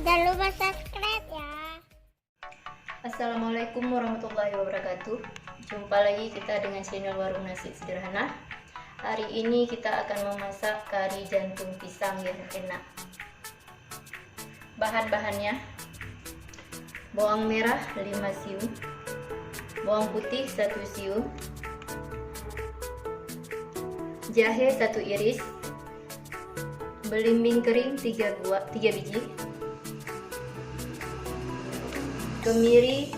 Jangan lupa subscribe ya. Assalamualaikum warahmatullahi wabarakatuh. Jumpa lagi kita dengan channel Warung Nasi Sederhana. Hari ini kita akan memasak kari jantung pisang yang enak. Bahan-bahannya: bawang merah 5 siung, bawang putih 1 siung, jahe 1 iris, belimbing kering 3 biji, kemiri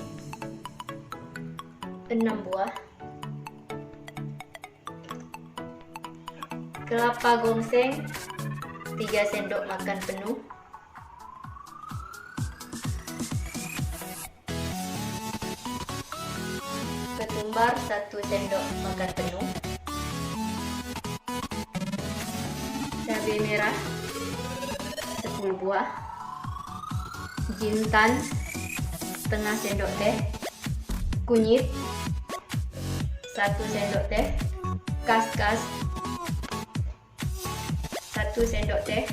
6 buah, kelapa gongseng 3 sendok makan penuh, ketumbar 1 sendok makan penuh, cabai merah 10 buah, jintan setengah sendok teh, kunyit 1 sendok teh, kaskas 1 sendok teh.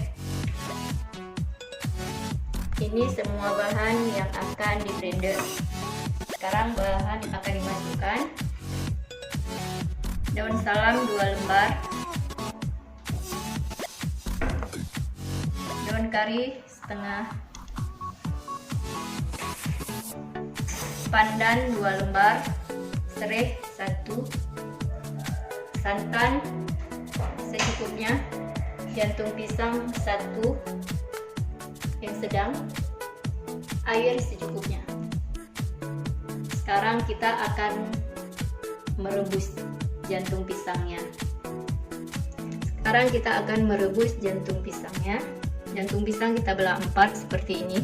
Ini semua bahan yang akan di blender. Sekarang bahan yang akan dimasukkan: daun salam 2 lembar, daun kari setengah, pandan 2 lembar, sereh 1, santan secukupnya, jantung pisang 1 yang sedang, air secukupnya. Sekarang kita akan merebus jantung pisangnya. Jantung pisang kita belah 4 seperti ini.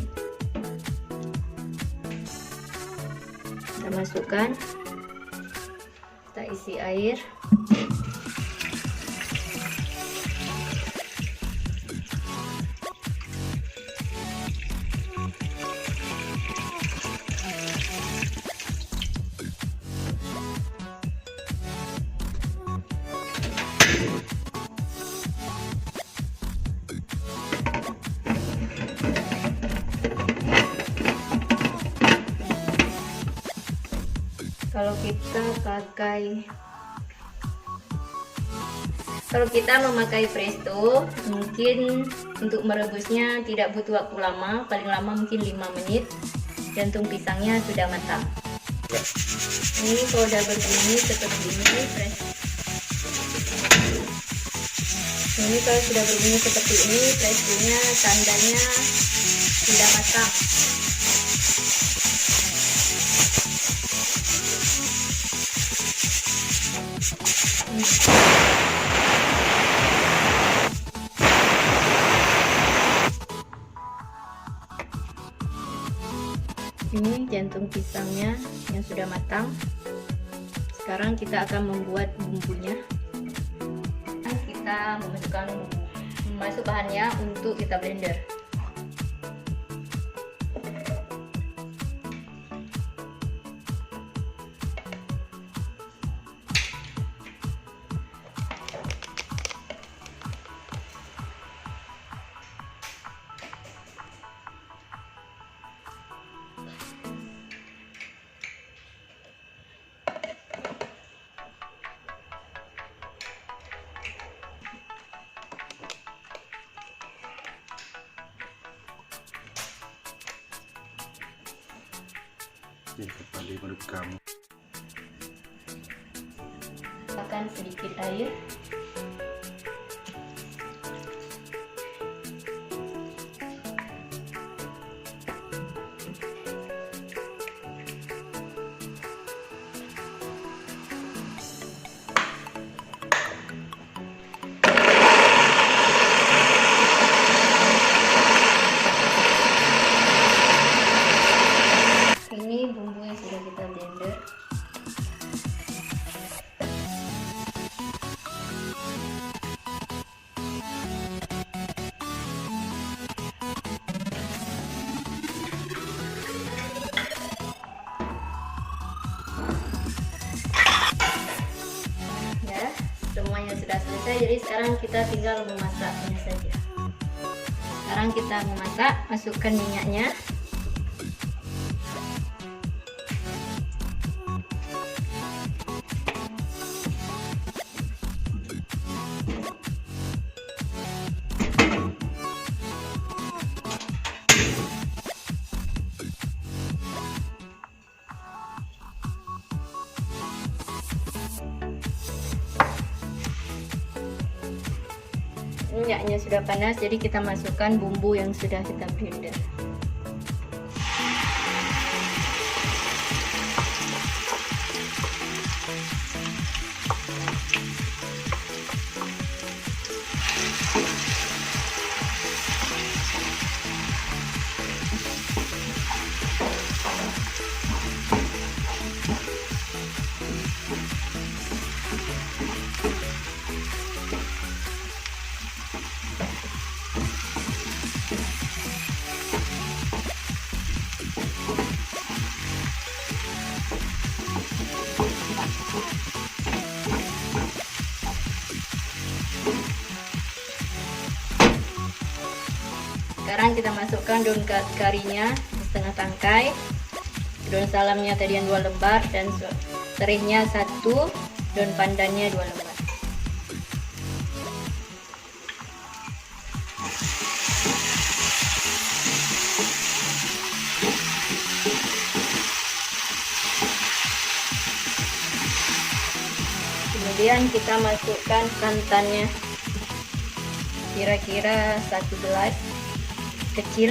Kita masukkan, kita isi air. Kalau kita memakai presto, mungkin untuk merebusnya tidak butuh waktu lama, paling lama mungkin 5 menit. Jantung pisangnya sudah matang. Ini kalau udah berbunyi seperti ini, kalau sudah berbunyi seperti ini, prestonya tandanya sudah matang. Ini jantung pisangnya yang sudah matang. Sekarang kita akan membuat bumbunya. Kita memasuk bahannya untuk kita blender. Menurut kamu Akan sedikit air, ini bumbu yang sudah kita blender. Semuanya sudah selesai, jadi sekarang kita tinggal memasaknya saja. Sekarang kita memasak, masukkan minyaknya. Minyaknya sudah panas, jadi kita masukkan bumbu yang sudah kita blender. Sekarang kita masukkan daun karinya setengah tangkai, daun salamnya tadi yang 2 lembar, dan serihnya 1, daun pandannya 2 lembar. Kemudian kita masukkan santannya, kira-kira 1 gelas kecil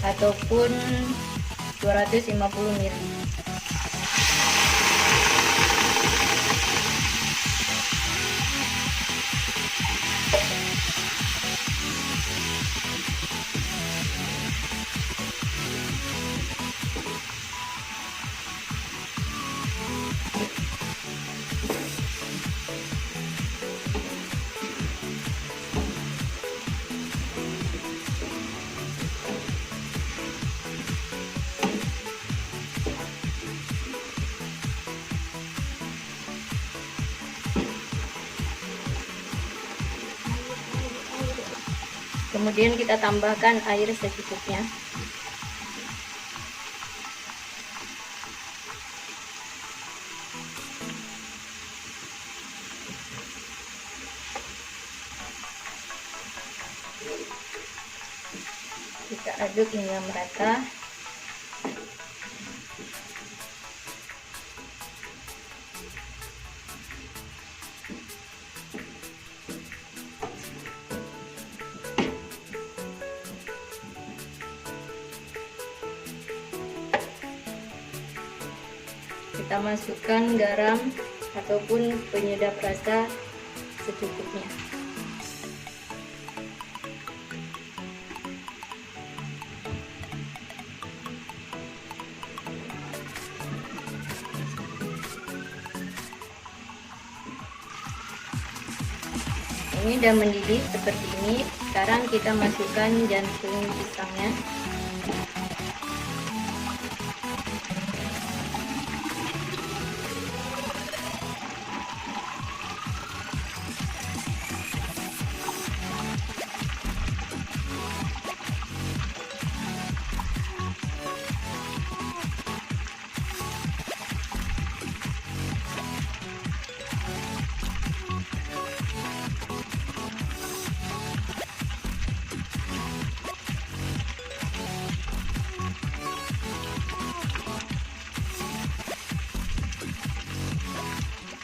ataupun 250 ml. Kemudian kita tambahkan air secukupnya. Kita aduk hingga merata. Kita masukkan garam ataupun penyedap rasa secukupnya. Ini udah mendidih seperti ini. Sekarang kita masukkan jantung pisangnya.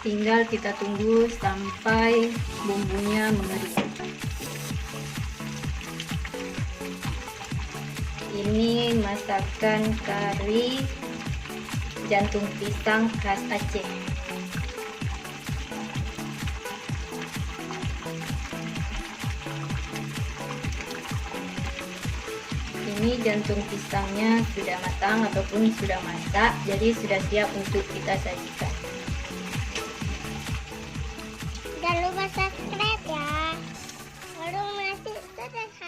Tinggal kita tunggu sampai bumbunya mengering. Ini masakan kari jantung pisang khas Aceh. Ini jantung pisangnya sudah matang ataupun sudah masak, jadi sudah siap untuk kita sajikan. Jangan lupa subscribe ya. Warung nasi sederhana.